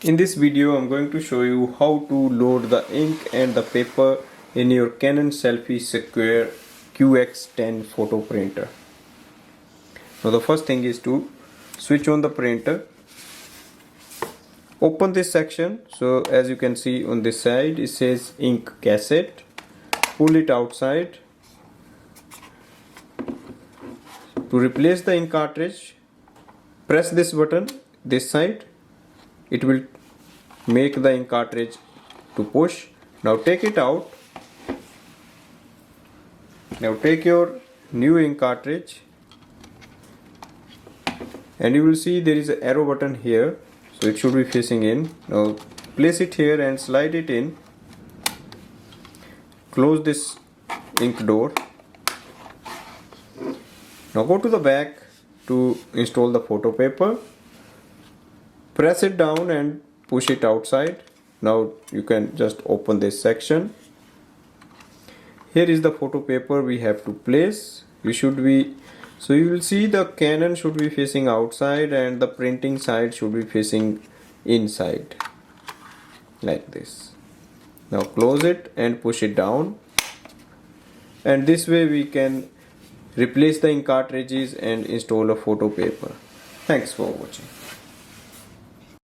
In this video I'm going to show you how to load the ink and the paper in your Canon Selphy Square QX10 photo printer. Now the first thing is to switch on the printer. Open this section. So as you can see on this side it says ink cassette. Pull it outside. To replace the ink cartridge, press this button this side. It will make the ink cartridge to push. Now take it out. Now take your new ink cartridge and you will see there is an arrow button here, so it should be facing in. Now place it here and slide it in. Close this ink door. Now go to the back to install the photo paper. Press it down and push it outside. Now you can just open this section. Here is the photo paper we have to place. So you will see the Canon should be facing outside and the printing side should be facing inside, like this. Now close it and push it down, and this way we can replace the ink cartridges and install a photo paper. Thanks for watching.